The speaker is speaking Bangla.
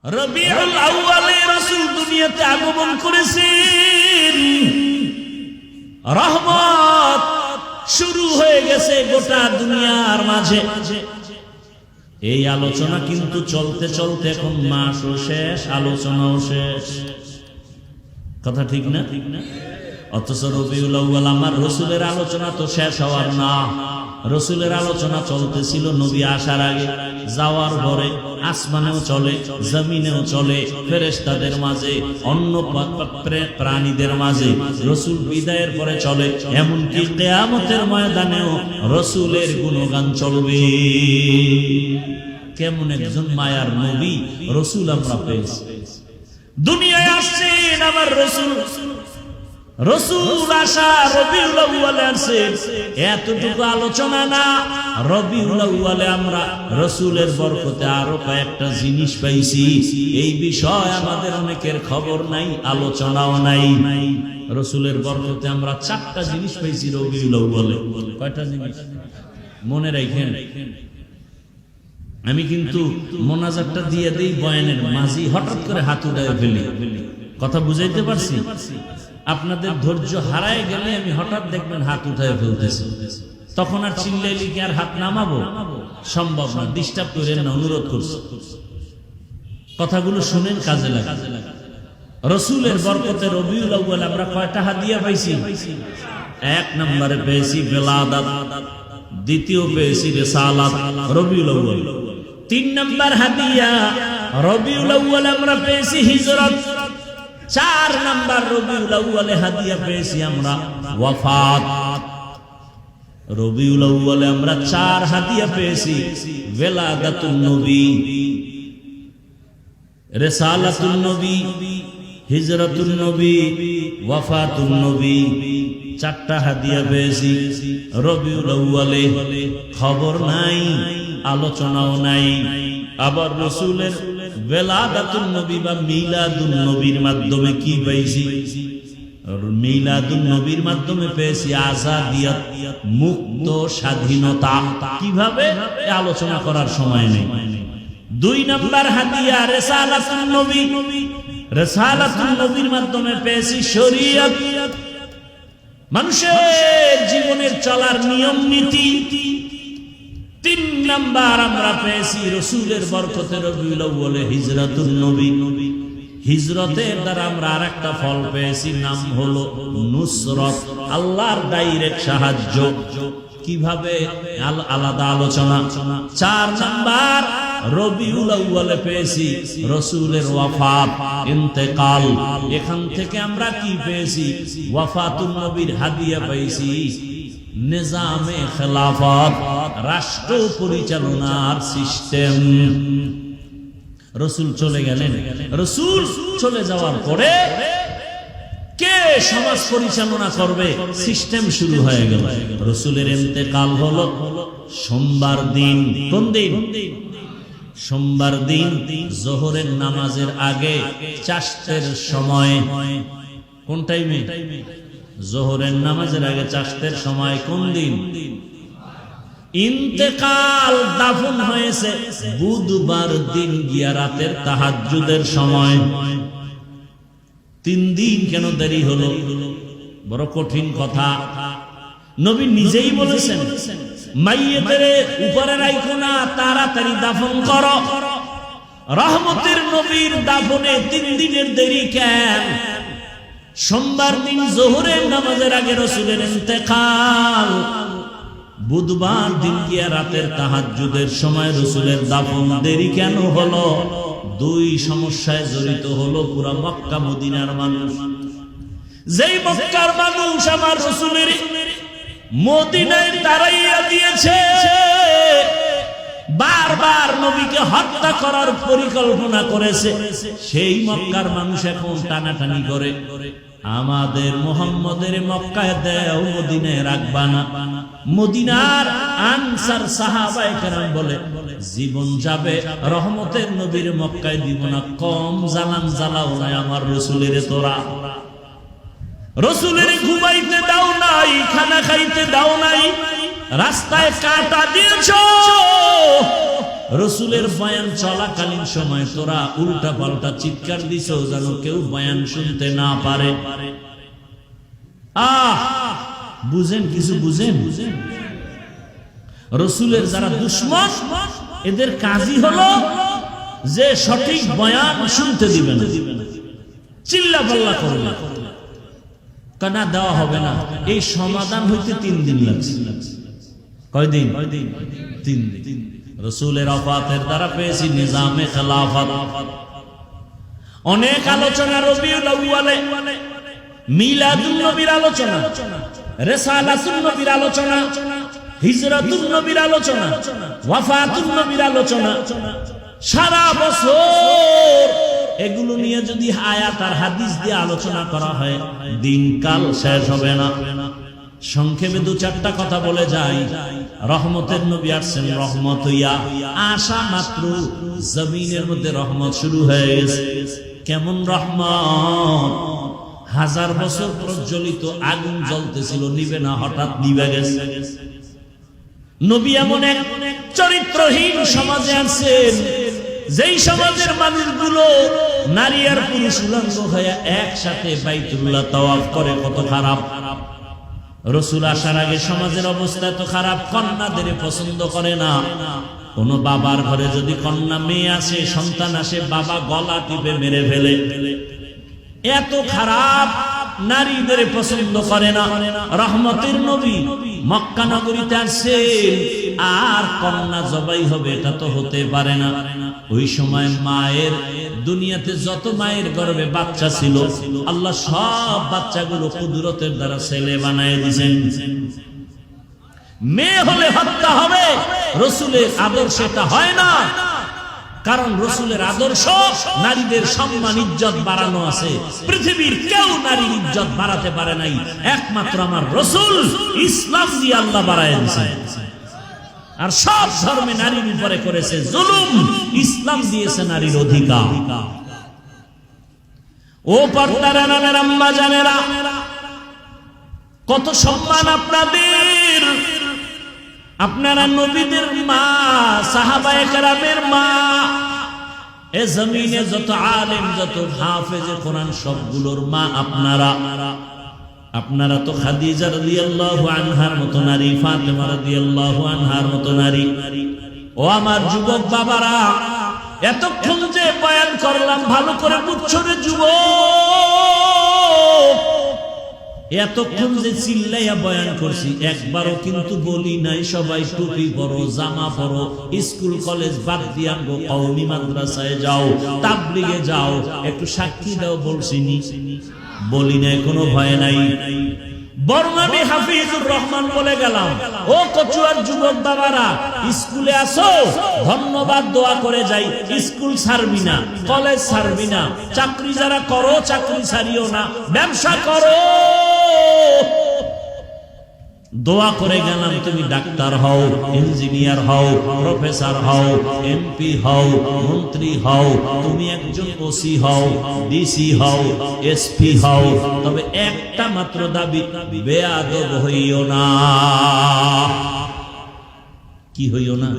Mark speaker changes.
Speaker 1: রবিউল আউয়ালে রাসূল দুনিয়াতে আগমন করেছেন। রহমত শুরু হয়ে গেছে গোটা দুনিয়ার মাঝে। এই আলোচনা কিন্তু চলতে চলতে এখন মাসও শেষ, আলোচনাও শেষ। কথা ঠিক না? অথচ রবিউল আউয়াল আমার রসুলের আলোচনা তো শেষ হওয়ার না। রসুলের আলোচনা চলতেছিল নবী আসার আগে, যাওয়ার পরে আসমানেও চলে, জমিনেও চলে, ফেরেশতাদের মাঝে, অন্য প্রাণীদের মাঝে। রসুল বিদায়ের পরে চলে, এমনকি কিয়ামতের ময়দানেও রসুলের গুণগান চলবে। কেমন একজন মায়ার নবী রসুল আমরা পেয়েছি। দুনিয়ায় আসছেন আমার রসুল, রসুল আসা রবিউল আউয়ালে আসছে, এতটুকু আলোচনা না। রবিউল আউয়ালে আমরা রসুলের বরকতে আরো কয়েকটা জিনিস পাইছি। এই বিষয় আমাদের অনেকের খবর নাই, আলোচনাও নাই। রসুলের বরকতে আমরা 4টা জিনিস পাইছি রবিউল আউয়ালে। কয়টা জিনিস মনে রাখেন? আমি কিন্তু মোনাজাতটা দিয়ে দেই বয়ানের মাঝি, হঠাৎ করে হাত উঠায় ফেলি। কথা বুঝাইতে পারছি? আপনাদের ধৈর্য হারায় গেলে আমি হঠাৎ দেখবেন হাত উঠায় ফেলতেছি, তখন আর চিল্লাইলে কি আর হাত নামাবো? সম্ভব না। ডিস্টার্ব করেন না, অনুরোধ করছি। কথাগুলো শুনেন, কাজে লাগে। রসুলের বরকতে রবিউল আউয়াল আমরা কয়টা হাদিয়া পাইছি? 1 নম্বরে পেয়েছি বেলাদাত, দ্বিতীয় পেয়েছি রিসালাত রবিউল আউয়াল। 3 নম্বর হাদিয়া রবিউল আউয়াল আমরা পেয়েছি হিজরত। 4 নম্বর রবিউল আউয়ালে হাদিয়া পেয়েছি আমরা ওয়াফাত। রবিউল আউয়ালে আমরা 4 হাদিয়া পেয়েছি, বেলাদাতুন নবী, রিসালাতুন নবী, হিজরতুন নবী, ওয়াফাতুন নবী। 4টা হাদিয়া পেয়েছি রবিউল আউয়ালে। খবর নাই, আলোচনাও নাই। আবার রসুলের বেলাদাতুন নবী বা মিলাদুন নবীর মাধ্যমে কি পেয়েছি? মিলাদুন নবীর মাধ্যমে পেয়েছি আজাদিয়ত, মুক্ত স্বাধীনতা। কিভাবে? আলোচনা করার সময় নেই। 2 নম্বর হাদিয়া রিসালাতুন নবী, রিসালাতুন নবীর মাধ্যমে পেয়েছি শরীয়ত, মানুষের জীবনের চলার নিয়ম নীতি। 3 নাম্বার আমরা পেয়েছি রসুলের বরকতে রবিউল আউয়ালে হিজরতুন নবী। হিজরতের দ্বারা আমরা আরেকটা ফল পেয়েছি, নাম হলো নুসরত, আল্লাহর ডাইরেক্ট সাহায্য। কিভাবে? আলাদা আলোচনা। 4 নাম্বার রবিউল আউয়ালে পেয়েছি রসুলের ওয়াফাত, ইন্তেকাল। এখান থেকে আমরা কি পেয়েছি? ওয়াফাতুন নবীর হাদিয়া পেয়েছি নিজামে খেলাফত, রাষ্ট্র পরিচালনার সিস্টেম। রসুল চলে গেলেন, রসুল চলে যাওয়ার পরে কে সমাজ পরিচালনা করবে? সিস্টেম শুরু হয়ে গেল। রসুলের ইন্তেকাল হলো সোমবার দিন। কোন দিন? সোমবার দিন জোহরের নামাজের আগে চাষতের সময়। কোন টাইমে? জোহরের নামাজের আগে চাষতের সময়। কোন দিন? ইন্তেকাল, দাফন হয়েছে বুধবার দিন গিয়া রাতের তাহাজ্জুদের সময়। 3 দিন কেন দেরি হলো? বড় কঠিন কথা। নবী নিজেই বলেছেন, মাইয়েতের উপরে রাখো না, তাড়াতাড়ি দাফন করো। রহমতের নবীর দাফনে 3 দিনের দেরি কেন? সোমবার দিন জোহরের নামাজের আগে রসুলের ইন্তেকাল, বুধবার দিন গিয়া রাতের তাহাজ্জুদের সময় রসুলের দাফন দেরি কেন হলো? 2 সমস্যায় জড়িত হলো পুরা মক্কা মদিনার মানুষ। যেই মক্কার মানুষ আমার রসুলের মদিনায় তাড়াইয়া দিয়েছে, বারবার নবীকে হত্যা করার পরিকল্পনা করেছে, সেই মক্কার মানুষ এখন টানাটানি করে, আমাদের মুহাম্মদের মক্কায় দেও, মদিনায় রাখবা না। মদিনার আনসার সাহাবায়ে কেরাম বলে, জীবন যাবে রহমতের নবীর মক্কায় দিব না, কম জালান জ্বালাও না আমার রসুলের। তোরা রসুলের ঘুমাইতে দাও নাই, খানা খাইতে দাও নাই, রাস্তায় কাঁটা দিয়েছ, রসুলের বয়ান চলাকালীন সময় তোরা উল্টা পাল্টা চিৎকার দিছ যেন কেউ বয়ান শুনতে না পারে। বুঝেন, কিছু বুঝেন? রসুলের যারা দুশ্মন এদের কাজই হলো যে সঠিক বয়ান শুনতে দিবে না, চিল্লা পাল্লা করবে, কানা দেওয়া হবে না। এই সমাধান হইতে 3 দিন লাগছে। কয়দিন? 3 দিন। রসুলের ওফাতের দ্বারা পেয়েছি নিজামে খেলাফত। অনেক আলোচনা, রবিউল আউয়ালে মিলাদুন নবীর আলোচনা, রিসালাতুন নবীর আলোচনা, হিজরাতুন নবীর আলোচনা, ওয়াফাতুন নবীর আলোচনা, সারা বছর এগুলো নিয়ে যদি আয়াত আর হাদিস দিয়ে আলোচনা করা হয় দিনকাল শেষ হবে না। সংক্ষেপে 2-4টা কথা বলে যাই। রহমতের নবী আসছেন রহমত হইয়া, আসা মাত্র জমিনের মধ্যে রহমত শুরু হয়ে গেছে। কেমন রহমত? 1000 বছর প্রজ্বলিত আগুন জ্বলতেছিল, নিবে না, হঠাৎ নিবে গেছে। নবী এমন এক চরিত্রহীন সমাজে আছেন যেই সমাজের মানুষগুলো নারী আর পুরুষ উলঙ্গ হয়ে একসাথে বাইতুল্লাহ তাওয়াফ করে। কত খারাপ! রসুল আসার আগে সমাজের অবস্থা এত খারাপ, কন্যাদের পছন্দ করে না। কোন বাবার ঘরে যদি কন্যা মেয়ে আসে, সন্তান আসে, বাবা গলা টিপে মেরে ফেলে। এত খারাপ, নারীদের পছন্দ করে না। রহমতের নবী মক্কা নগরীতে আসছেন, আর কন্যা জবাই হবে এটা তো হতে পারে না। ওই সময় মায়ের, দুনিয়াতে যত মায়ের গর্ভে বাচ্চা ছিল আল্লাহ সব বাচ্চাগুলো কুদরতের দ্বারা ছেলে বানায় দিয়েছেন। মেয়ে হলে হত্যা হবে, রসুলের আদর্শে এটা হয় না। কারণ রসুলের আদর্শ নারীদের সম্মান ইজ্জত বাড়ানো আছে। পৃথিবীর কেউ নারীর ইজ্জত বাড়াতে পারে নাই, একমাত্র আমার রসুল ইসলাম দিয়ে আল্লাহ বাড়ায় দিয়েছে। আর সব ধর্মে নারীর উপরে করেছে জুলুম, ইসলাম দিয়েছে নারীর অধিকার। ও পর্দার আড়ালের আম্মা জানেরা, কত সম্মান আপনাদের। আপনারা নবীদের মা, সাহাবায়ে কেরামের মা। এ জমিনে যত আলেম, যত হাফেজে কোরআন সবগুলোর মা আপনারা। আপনারা তো খাদিজা রাদিয়াল্লাহু আনহার মতো নারী, ফাতেমা রাদিয়াল্লাহু আনহার মতো নারী। ও আমার যুবক বাবারা, এতক্ষণ যে বয়ান করলাম ভালো করে বুঝছো রে যুবক। এতক্ষণ যে চিল্লাইয়া বয়ান করছি, একবারও কিন্তু বলি নাই সবাই টুপি পরো, জামা পরো, স্কুল কলেজ বাদ দিয়া কওমি মাদ্রাসায় যাও, তাবলিগে যাও, একটু সাক্ষী দাও বলছিনি? বলি নাই, কোনো ভয় নাই। বর্মানি হাফিজুর রহমান বলে গেলাম, ও কচুয়ার যুবক বাবারা, স্কুলে আসো, ধন্যবাদ দোয়া করে যাই। স্কুল ছাড়বি না, কলেজ ছাড়বি না, চাকরি যারা করো চাকরি ছাড়িও না, ব্যবসা করো। দোয়া করে গেলাম, তুমি ডাক্তার হও, ইঞ্জিনিয়ার হও, প্রফেসর হও, এমপি হও, মন্ত্রী হও, তুমি একজন ওসি হও, ডিসি হও, এসপি হও, তবে একটা মাত্র দাবি, বেয়াদব হইও না। কি হইও না?